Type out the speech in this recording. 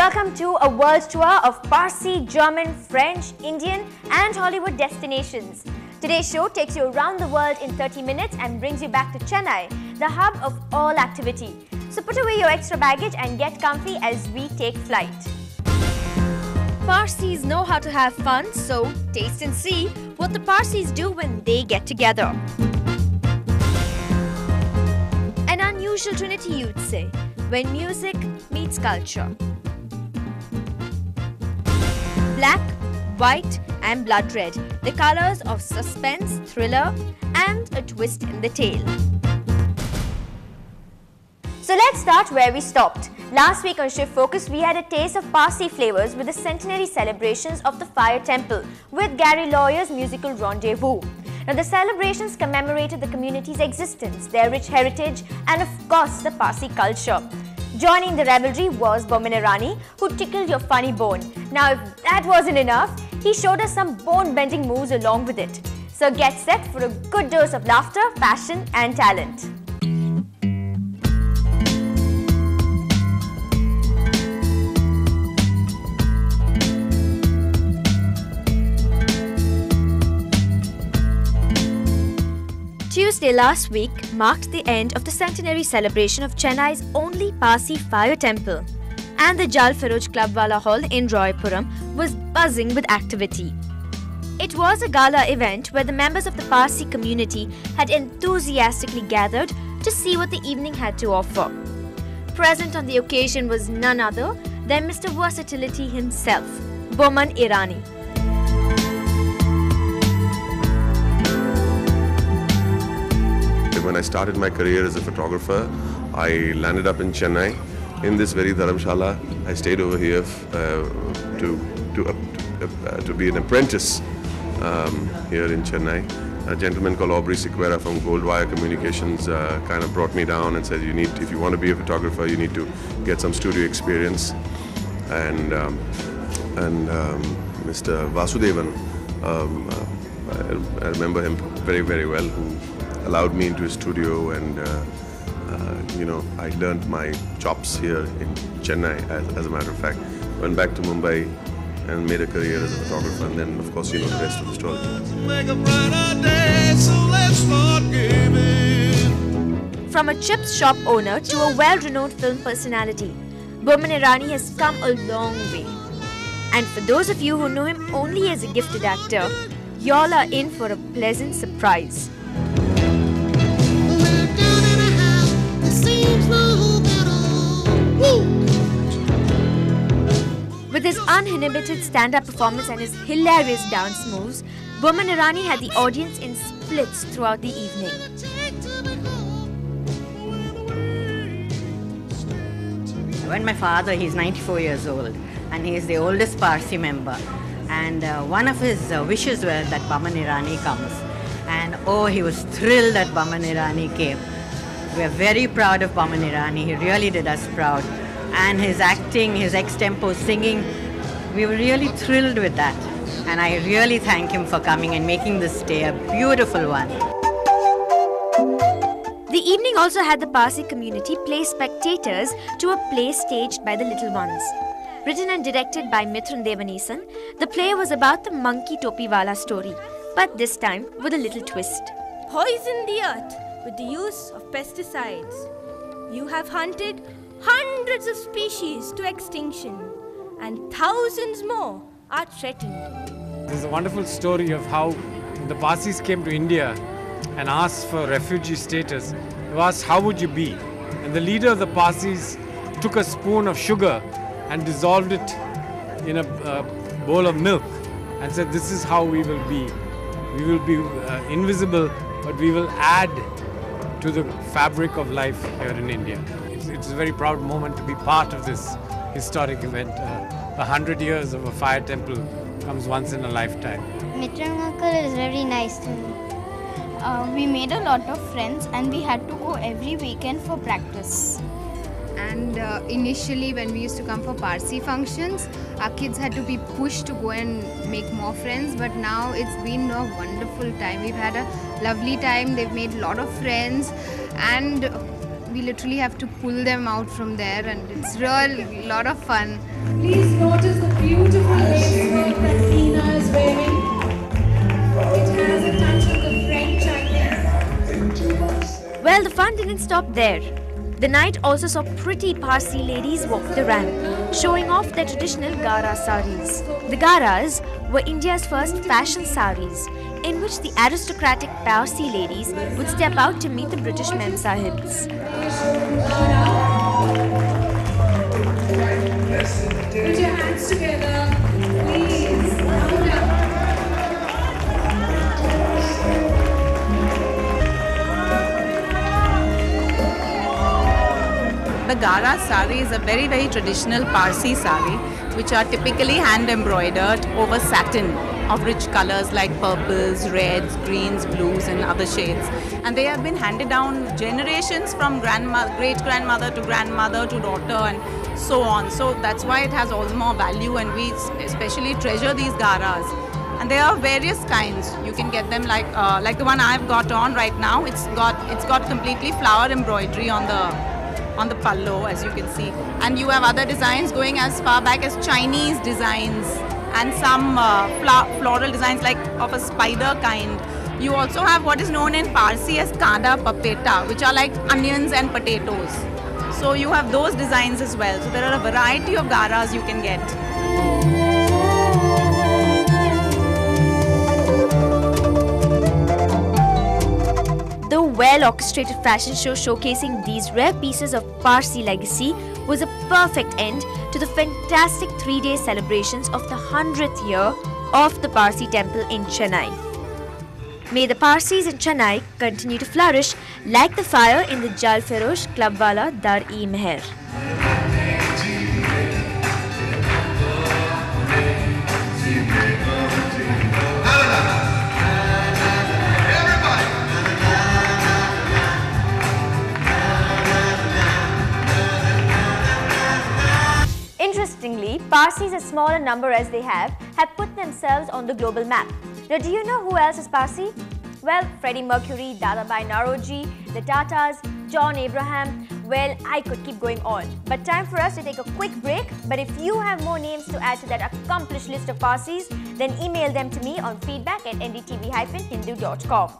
Welcome to a world tour of Parsi, German, French, Indian and Hollywood destinations. Today's show takes you around the world in 30 minutes and brings you back to Chennai, the hub of all activity. So put away your extra baggage and get comfy as we take flight. Parsis know how to have fun, so taste and see what the Parsis do when they get together. An unusual trinity, you'd say, when music meets culture. Black, white and blood red, the colors of suspense, thriller and a twist in the tale. So let's start where we stopped. Last week on Shift Focus, we had a taste of Parsi flavors with the centenary celebrations of the Fire Temple with Gary Lawyer's musical Rendezvous. Now the celebrations commemorated the community's existence, their rich heritage and of course the Parsi culture. Joining the revelry was Boman Irani, who tickled your funny bone. Now if that wasn't enough, he showed us some bone-bending moves along with it. So get set for a good dose of laughter, passion and talent. Tuesday last week marked the end of the centenary celebration of Chennai's only Parsi fire temple, and the Jal Feroz Clubwala Hall in Royapuram was buzzing with activity. It was a gala event where the members of the Parsi community had enthusiastically gathered to see what the evening had to offer. Present on the occasion was none other than Mr. Versatility himself, Boman Irani. When I started my career as a photographer, I landed up in Chennai. In this very dharamshala, I stayed over here to be an apprentice here in Chennai. A gentleman called Aubrey Sequeira from Goldwire Communications kind of brought me down and said, if you want to be a photographer, you need to get some studio experience. And Mr. Vasudevan, I remember him very, very well, who allowed me into his studio, and I learned my chops here in Chennai. As a matter of fact, went back to Mumbai and made a career as a photographer, and then of course the rest of the story. From a chips shop owner to a well-renowned film personality, Boman Irani has come a long way. And for those of you who know him only as a gifted actor, y'all are in for a pleasant surprise. With his uninhibited stand-up performance and his hilarious dance moves, Boman Irani had the audience in splits throughout the evening. When my father, he's 94 years old and he is the oldest Parsi member, and one of his wishes were that Boman Irani comes, and oh, he was thrilled that Boman Irani came. We are very proud of Boman Irani. He really did us proud. And his acting, his extempo singing, we were really thrilled with that. And I really thank him for coming and making this day a beautiful one. The evening also had the Parsi community play spectators to a play staged by the Little Ones. Written and directed by Mithun Devanisan, the play was about the monkey Topiwala story, but this time with a little twist. Poison the earth with the use of pesticides. You have hunted hundreds of species to extinction, and thousands more are threatened. There's a wonderful story of how the Parsis came to India and asked for refugee status. They asked, how would you be? And the leader of the Parsis took a spoon of sugar and dissolved it in a bowl of milk and said, this is how we will be. We will be invisible, but we will add to the fabric of life here in India. It's a very proud moment to be part of this historic event. 100 years of a fire temple comes once in a lifetime. Mithun uncle is very nice to me. We made a lot of friends and we had to go every weekend for practice. And initially when we used to come for Parsi functions, our kids had to be pushed to go and make more friends, but now it's been a wonderful time. We've had a lovely time, they've made a lot of friends, and we literally have to pull them out from there, and it's a lot of fun. Please notice the beautiful lace that Tina is wearing. It has a touch of the French, I think. Well, the fun didn't stop there. The night also saw pretty Parsi ladies walk the ramp, showing off their traditional Gara saris. The Garas were India's first fashion saris, in which the aristocratic Parsi ladies would step out to meet the British Mem Sahibs. Put your hands together, please. The Gara sari is a very, very traditional Parsi sari, which are typically hand embroidered over satin of rich colors like purples, reds, greens, blues and other shades. And they have been handed down generations from great-grandmother to grandmother to daughter and so on. So that's why it has all the more value, and we especially treasure these Garas. And there are various kinds. You can get them like the one I've got on right now. It's got completely flower embroidery on the pallo, as you can see, and you have other designs going as far back as Chinese designs and some floral designs like of a spider kind. You also have what is known in Parsi as kada papeta, which are like onions and potatoes. So you have those designs as well. So there are a variety of garas you can get. The well-orchestrated fashion show showcasing these rare pieces of Parsi legacy was a perfect end to the fantastic 3-day celebrations of the 100th year of the Parsi temple in Chennai. May the Parsis in Chennai continue to flourish like the fire in the Jal Ferosh Clubwala Dar-e-Meher. Interestingly, Parsis, as small a number as they have put themselves on the global map. Now, do you know who else is Parsi? Well, Freddie Mercury, Dadabhai Naoroji, the Tatas, John Abraham. Well, I could keep going on. But time for us to take a quick break. But if you have more names to add to that accomplished list of Parsis, then email them to me on feedback@ndtv-hindu.com.